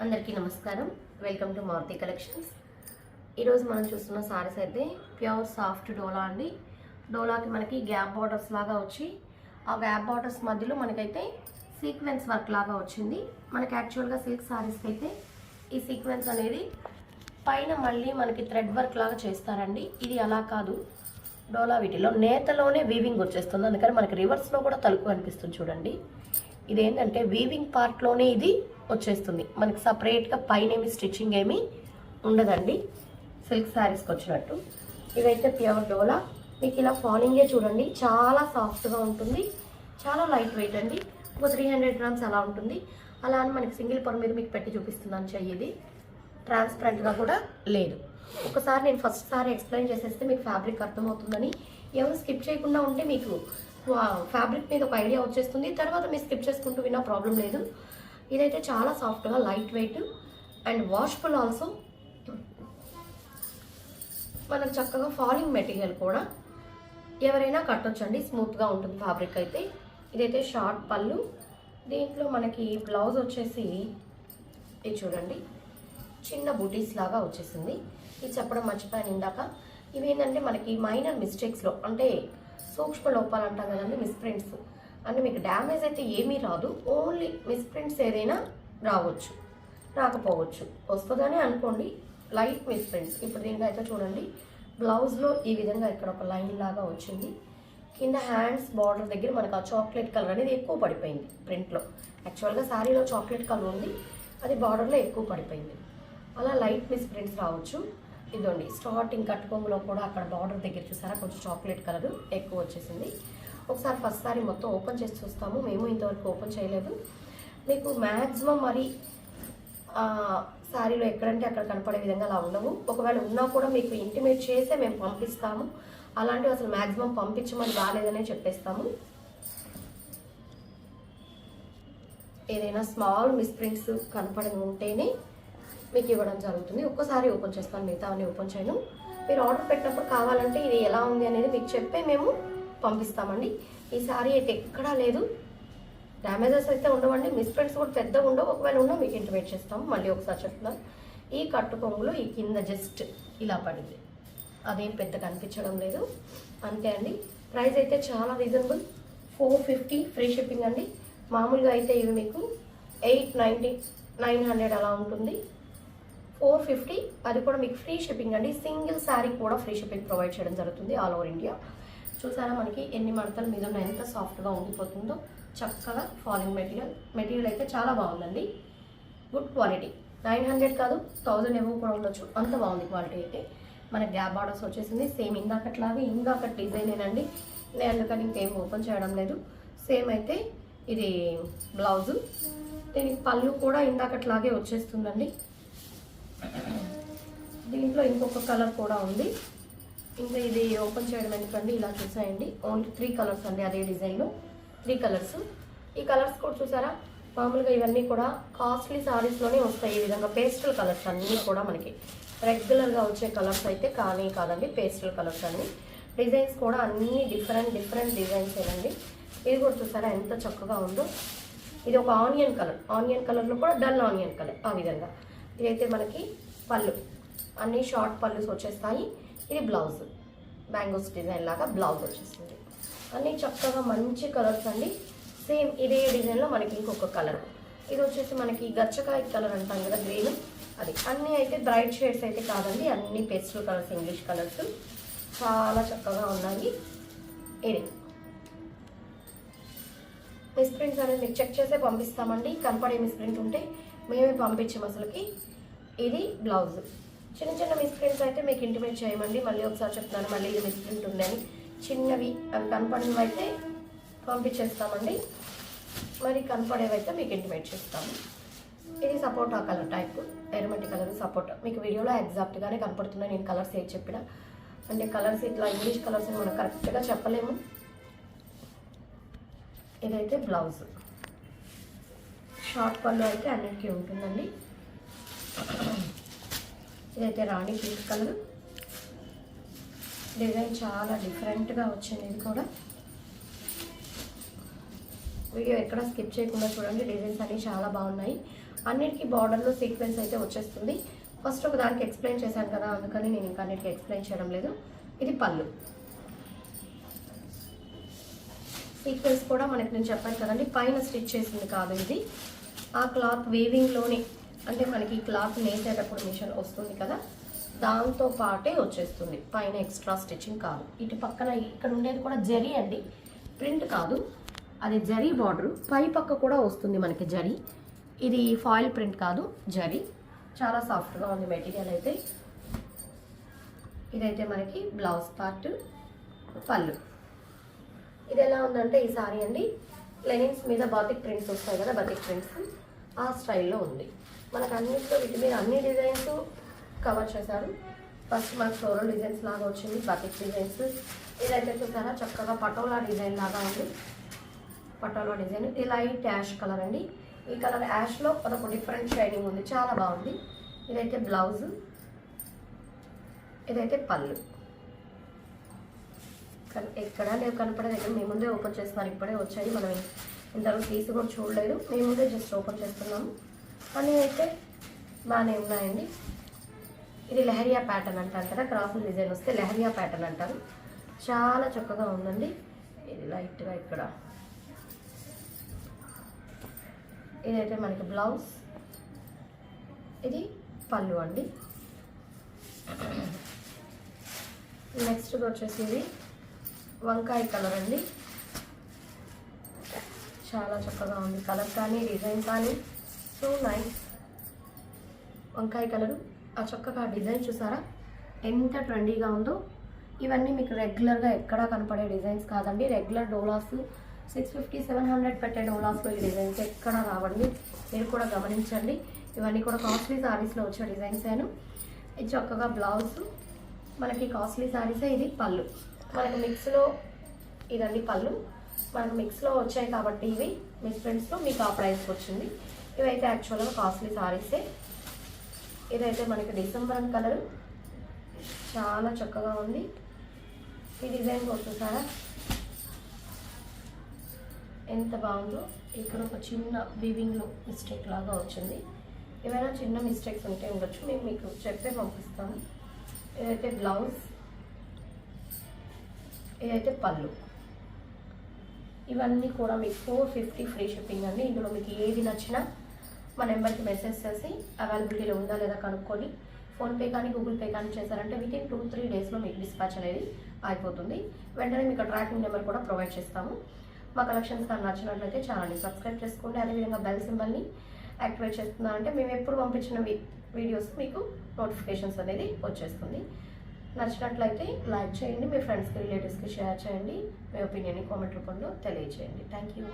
అందరికీ నమస్కారం. Welcome to Maruti collections. ఈరోజు మనం చూస్తున్న సారీస్ అయితే ప్యూర్ సాఫ్ట్ డోలా అండి. డోలాకి మనకి గ్యాప్ బార్డర్స్ లాగా వచ్చి ఆ గ్యాప్ బార్డర్స్ మధ్యలో మనకైతే సీక్వెన్స్ వర్క్ లాగా వచ్చింది. మనకి యాక్చువల్గా సిల్క్ సారీస్కి అయితే ఈ సీక్వెన్స్ అనేది పైన మళ్ళీ మనకి థ్రెడ్ వర్క్ లాగా చేస్తారండి. ఇది అలా కాదు, డోలా వీటిలో నేతలోనే వీవింగ్ వచ్చేస్తుంది. అందుకని మనకి రివర్స్లో కూడా తలుపు అనిపిస్తుంది చూడండి. ఇదేంటంటే వీవింగ్ పార్ట్లోనే ఇది వచ్చేస్తుంది. మనకి సపరేట్గా పైన ఏమి స్టిచ్చింగ్ ఏమి ఉండదండి సిల్క్ శారీస్కి వచ్చినట్టు. ఇవైతే ప్యూర్ డోలా. మీకు ఇలా ఫాలింగే చూడండి, చాలా సాఫ్ట్గా ఉంటుంది, చాలా లైట్ వెయిట్ అండి. ఒక 300 grams అలా ఉంటుంది. అలా అని మనకి సింగిల్ పొర మీద మీకు పెట్టి చూపిస్తున్నాను చెయ్యిది. ట్రాన్స్పరెంట్గా కూడా లేదు. ఒకసారి నేను ఫస్ట్ సారి ఎక్స్ప్లెయిన్ చేసేస్తే మీకు ఫ్యాబ్రిక్ అర్థమవుతుందని. ఎవరు స్కిప్ చేయకుండా ఉంటే మీకు ఫ్యాబ్రిక్ మీద ఒక ఐడియా వచ్చేస్తుంది. తర్వాత మీరు స్కిప్ చేసుకుంటూ విన్నా ప్రాబ్లం లేదు. ఇదైతే చాలా సాఫ్ట్గా light weight and washable also. మనకు చక్కగా ఫాలింగ్ మెటీరియల్ కూడా ఎవరైనా కట్టొచ్చండి, స్మూత్గా ఉంటుంది ఫ్యాబ్రిక్ అయితే. ఇదైతే షార్ట్ పళ్ళు. దీంట్లో మనకి బ్లౌజ్ వచ్చేసి ఇది చూడండి, చిన్న బూటీస్ లాగా వచ్చేసింది. ఇది చెప్పడం మర్చిపోయాను ఇందాక. ఇవేంటంటే మనకి మైనర్ మిస్టేక్స్లో, అంటే సూక్ష్మ లోపాలు అంటాం కదండి, మిస్ప్రింట్స్ అంటే మీకు డ్యామేజ్ అయితే ఏమీ రాదు. ఓన్లీ మిస్ప్రింట్స్ ఏదైనా రావచ్చు, రాకపోవచ్చు, వస్తుందని అనుకోండి. Light misprints. ఇప్పుడు దీంట్లో అయితే చూడండి, బ్లౌజ్లో ఈ విధంగా ఇక్కడ ఒక లైన్ లాగా వచ్చింది. కింద హ్యాండ్స్ బార్డర్ దగ్గర మనకు ఆ చాక్లెట్ కలర్ అనేది ఎక్కువ పడిపోయింది ప్రింట్లో. యాక్చువల్గా శారీలో చాక్లెట్ కలర్ ఉంది, అది బార్డర్లో ఎక్కువ పడిపోయింది. అలా లైట్ మిస్ప్రింట్స్ రావచ్చు. ఇదండి స్టార్టింగ్ కట్టుకోములో కూడా అక్కడ బార్డర్ దగ్గర చూసారా కొంచెం చాక్లెట్ కలర్ ఎక్కువ వచ్చేసింది. ఒకసారి ఫస్ట్ సారీ మొత్తం ఓపెన్ చేసి చూస్తాము. మేము ఇంతవరకు ఓపెన్ చేయలేదు. మీకు మ్యాక్సిమం మరి శారీలో ఎక్కడంటే అక్కడ కనపడే విధంగా అలా ఉండవు. ఒకవేళ ఉన్నా కూడా మీకు ఇంటిమేట్ చేసే మేము పంపిస్తాము. అలాంటివి అసలు మ్యాక్సిమం పంపించమని రాలేదనే చెప్పేస్తాము. ఏదైనా స్మాల్ మిస్ప్రింట్స్ కనపడని ఉంటేనే మీకు ఇవ్వడం జరుగుతుంది. ఒక్కసారి ఓపెన్ చేస్తాను, మిగతా అన్ని ఓపెన్ చేయను. మీరు ఆర్డర్ పెట్టినప్పుడు కావాలంటే ఇది ఎలా ఉంది అనేది మీకు చెప్పే మేము పంపిస్తామండి. ఈ శారీ అయితే ఎక్కడా లేదు, డ్యామేజెస్ అయితే ఉండవండి, మిస్ప్రింట్స్ కూడా పెద్దగా ఉండవు. ఒకవేళ ఉన్నా మీకు ఇంటిమేట్ చేస్తాము. మళ్ళీ ఒకసారి చెప్తున్నాను, ఈ కట్టు కొంగులో ఈ కింద జస్ట్ ఇలా పడింది, అదేం పెద్ద కనిపించడం లేదు, అంతే అండి. ప్రైస్ అయితే చాలా రీజనబుల్, 450 ఫ్రీ షిప్పింగ్ అండి. మామూలుగా అయితే ఇవి మీకు 890, 900 అలా ఉంటుంది. 450 అది కూడా మీకు ఫ్రీ షిప్పింగ్ అండి. సింగిల్ శారీ కూడా ఫ్రీ షిప్పింగ్ ప్రొవైడ్ చేయడం జరుగుతుంది ఆల్ ఓవర్ ఇండియా. చూసారా మనకి ఎన్ని మడతలు మీద ఉన్న ఎంత సాఫ్ట్గా ఉండిపోతుందో. చక్కగా ఫాలింగ్ మెటీరియల్ అయితే చాలా బాగుందండి. Good quality. 900 కాదు, 1000 ఏమో కూడా ఉండొచ్చు, అంత బాగుంది క్వాలిటీ అయితే. మనకి గ్యాప్ బార్డర్స్ వచ్చేసింది సేమ్ ఇందాకట్లాగే. ఇందాక డిజైనేనండి, నేను అందుకని ఇంకేం ఓపెన్ చేయడం లేదు. సేమ్ అయితే ఇది బ్లౌజు, దీనికి పళ్ళు కూడా ఇందాకట్లాగే వచ్చేస్తుందండి. దీంట్లో ఇంకొక కలర్ కూడా ఉంది. ఇంకా ఇది ఓపెన్ చేయడం ఎందుకండి, ఇలా చూసాయండి. ఓన్లీ 3 కలర్స్ అండి, అదే డిజైన్లో 3 కలర్స్. ఈ కలర్స్ కూడా చూసారా, మామూలుగా ఇవన్నీ కూడా కాస్ట్లీ సారీస్లోనే వస్తాయి. ఈ విధంగా పేస్టల్ కలర్స్ అన్నీ కూడా మనకి రెగ్యులర్గా వచ్చే కలర్స్ అయితే కాదండి, పేస్టల్ కలర్స్ అన్నీ. డిజైన్స్ కూడా అన్నీ డిఫరెంట్ డిజైన్స్ ఏనండి. ఇది కూడా చూసారా ఎంత చక్కగా ఉందో. ఇది ఒక ఆనియన్ కలర్లో కూడా డల్ ఆనియన్ కలర్, ఆ విధంగా. ఇదైతే మనకి పళ్ళు, అన్నీ షార్ట్ పళ్ళుస్ వచ్చేస్తాయి. ఇది బ్లౌజ్, మ్యాంగోస్ డిజైన్ లాగా బ్లౌజ్ వచ్చేస్తుంది. అన్నీ చక్కగా మంచి కలర్స్ అండి. సేమ్ ఇదే డిజైన్లో మనకి ఇంకొక కలర్, ఇది వచ్చేసి మనకి గచ్చకాయ కలర్ అంటాం కదా, గ్రీన్, అది. అన్నీ అయితే బ్రైట్ షేడ్స్ అయితే కాదండి, అన్నీ పేస్టల్ కలర్స్, ఇంగ్లీష్ కలర్స్, చాలా చక్కగా ఉన్నాయి. ఇది మిస్ప్రింట్స్ అనేది మీకు చెక్ చేసే పంపిస్తామండి. కనపడే మిస్ప్రింట్ ఉంటే మేమే పంపించాము అసలుకి. ఇది బ్లౌజ్. చిన్న మిస్ప్రింట్స్ అయితే మీకు ఇంటిమేట్ చేయమండి. మళ్ళీ ఒకసారి చెప్తున్నాను, మళ్ళీ ఇది మిస్ప్రింట్ ఉందని. చిన్నవి అవి కనపడినవి అయితే పంపించేస్తామండి, మరి కనపడేవైతే మీకు ఇంటిమేట్ చేస్తాము. ఇది సపోటా కలర్ టైప్, ఎర్రమట్టి కలర్ సపోటా. మీకు వీడియోలో ఎగ్జాక్ట్గానే కనపడుతున్నాయి నేను కలర్స్ ఏది చెప్పినా. అంటే కలర్స్ ఇట్లా ఇంగ్లీష్ కలర్స్ మనం కరెక్ట్గా చెప్పలేము. ఇదైతే బ్లౌజ్, షార్ట్ పళ్ళు అయితే అన్నిటికీ ఉంటుందండి. ఇదైతే రాణి పింక్ కలర్, డిజైన్ చాలా డిఫరెంట్గా వచ్చింది. ఇది కూడా వీడియో ఎక్కడ స్కిప్ చేయకుండా చూడండి. డిజైన్స్ అన్నీ చాలా బాగున్నాయి. అన్నిటికీ బార్డర్లో సీక్వెన్స్ అయితే వచ్చేస్తుంది. ఫస్ట్ ఒక దానికి ఎక్స్ప్లెయిన్ చేశాను కదా, అందుకని నేను ఇంకా అన్నిటికీ ఎక్స్ప్లెయిన్ చేయడం లేదు. ఇది పళ్ళు. సీక్వెన్స్ కూడా మనకి నేను చెప్పాను కదండి, పైన స్టిచ్ చేసింది కాదు ఇది. ఆ క్లాత్ వీవింగ్లోనే, అంటే మనకి క్లాత్ నేసేటప్పుడు మిషన్ వస్తుంది కదా, దాంతో పాటే వచ్చేస్తుంది. పైన ఎక్స్ట్రా స్టిచ్చింగ్ కాదు. ఇటు పక్కన ఇక్కడ ఉండేది కూడా జరీ అండి, ప్రింట్ కాదు, అది జరీ బార్డర్. పై పక్క కూడా వస్తుంది మనకి జరీ. ఇది ఫాయిల్ ప్రింట్ కాదు, జరీ. చాలా సాఫ్ట్గా ఉంది మెటీరియల్ అయితే. ఇదైతే మనకి బ్లౌజ్ పార్ట్, పళ్ళు. ఇది ఎలా ఉందంటే ఈ సారీ అండి, లెనిన్స్ మీద బాతిక్ ప్రింట్స్ వస్తాయి కదా, బాతిక్ ప్రింట్స్ ఆ స్టైల్లో ఉంది. మనకు అన్నిటితో వీటి మీద అన్ని డిజైన్స్ కవర్ చేశారు. ఫస్ట్ మనకు ఫ్లోరల్ డిజైన్స్ లాగా వచ్చింది, బాతిక్ డిజైన్స్. ఇదైతే చూసారా చక్కగా పటోలా డిజైన్ లాగా ఉంది. పటోలా డిజైన్ ఇది లైట్ యాష్ కలర్ అండి. ఈ కలర్ యాష్లో అదొక డిఫరెంట్ షైనింగ్ ఉంది, చాలా బాగుంది. ఇదైతే బ్లౌజ్, ఇదైతే పళ్ళు. ఎక్కడ లేవు కనపడే దగ్గర మీ ముందే ఓపెన్ చేస్తున్నారు, ఇప్పుడే వచ్చాయి. మనం ఇంతవరకు తీసి కూడా చూడలేదు, మీ ముందే జస్ట్ ఓపెన్ చేస్తున్నాము. అన్నీ అయితే బాగానే ఉన్నాయండి. ఇది లెహరియా ప్యాటర్న్ అంటారు కదా, క్రాస్ డిజైన్ వస్తే లెహరియా ప్యాటర్న్ అంటారు. చాలా చక్కగా ఉందండి. ఇది లైట్గా ఇక్కడ. ఇదైతే మనకి బ్లౌజ్, ఇది పళ్ళు అండి. నెక్స్ట్ వచ్చేసి ఇది వంకాయ కలర్ అండి. చాలా చక్కగా ఉంది కలర్ కానీ డిజైన్ కానీ, సో నైస్. వంకాయ కలరు, ఆ చక్కగా డిజైన్ చూసారా ఎంత ట్రెండీగా ఉందో. ఇవన్నీ మీకు రెగ్యులర్గా ఎక్కడా కనపడే డిజైన్స్ కాదండి. రెగ్యులర్ డోలాస్ 650, 700 పెట్టే డోలాస్లో ఈ డిజైన్స్ ఎక్కడా రావండి, మీరు కూడా గమనించండి. ఇవన్నీ కూడా కాస్ట్లీ శారీస్లో వచ్చే డిజైన్స్ అయినా. ఇది చక్కగా బ్లౌజ్, మనకి కాస్ట్లీ శారీసే. ఇది పళ్ళు, మనకు మిక్స్లో ఇదండి పళ్ళు. మనకు మిక్స్లో వచ్చాయి కాబట్టి ఇవి మిస్ ఫ్రెండ్స్లో మీకు ఆ ప్రైస్కి వచ్చింది. ఇవైతే యాక్చువల్గా కాస్ట్లీ శారీసే. ఇదైతే మనకి డిసెంబర్ కలరు, చాలా చక్కగా ఉంది. ఈ డిజైన్ చూసారా ఎంత బాగుందో. ఇక్కడ ఒక చిన్న వీవింగ్లో మిస్టేక్ లాగా వచ్చింది. ఏమైనా చిన్న మిస్టేక్స్ ఉంటే ఉండొచ్చు, మేము మీకు చెప్పే పంపిస్తాము. ఇదైతే బ్లౌజ్, ఇదైతే పళ్ళు. ఇవన్నీ కూడా మీకు 450 ఫ్రీ షిప్పింగ్ అండి. ఇందులో మీకు ఏది నచ్చినా మా నెంబర్కి మెసేజ్ చేసి అవైలబిలిటీలో ఉందా లేదా కనుక్కొని ఫోన్పే కానీ గూగుల్ పే కానీ చేశారంటే వితిన్ 2-3 డేస్లో మీకు డిస్పాచ్ అనేది అయిపోతుంది. వెంటనే మీకు ట్రాకింగ్ నెంబర్ కూడా ప్రొవైడ్ చేస్తాము. మా కలెక్షన్స్ కానీ నచ్చినట్లయితే ఛానల్ని సబ్స్క్రైబ్ చేసుకోండి. అదేవిధంగా బెల్ సింబల్ని యాక్టివేట్ చేస్తున్నారంటే మేము ఎప్పుడు పంపించిన వీడియోస్ మీకు నోటిఫికేషన్స్ అనేది వచ్చేస్తుంది. నచ్చినట్లయితే లైక్ చేయండి, మీ ఫ్రెండ్స్కి రిలేటివ్స్కి షేర్ చేయండి, మీ ఒపీనియన్ని కామెంట్ రూపంలో తెలియజేయండి. Thank you.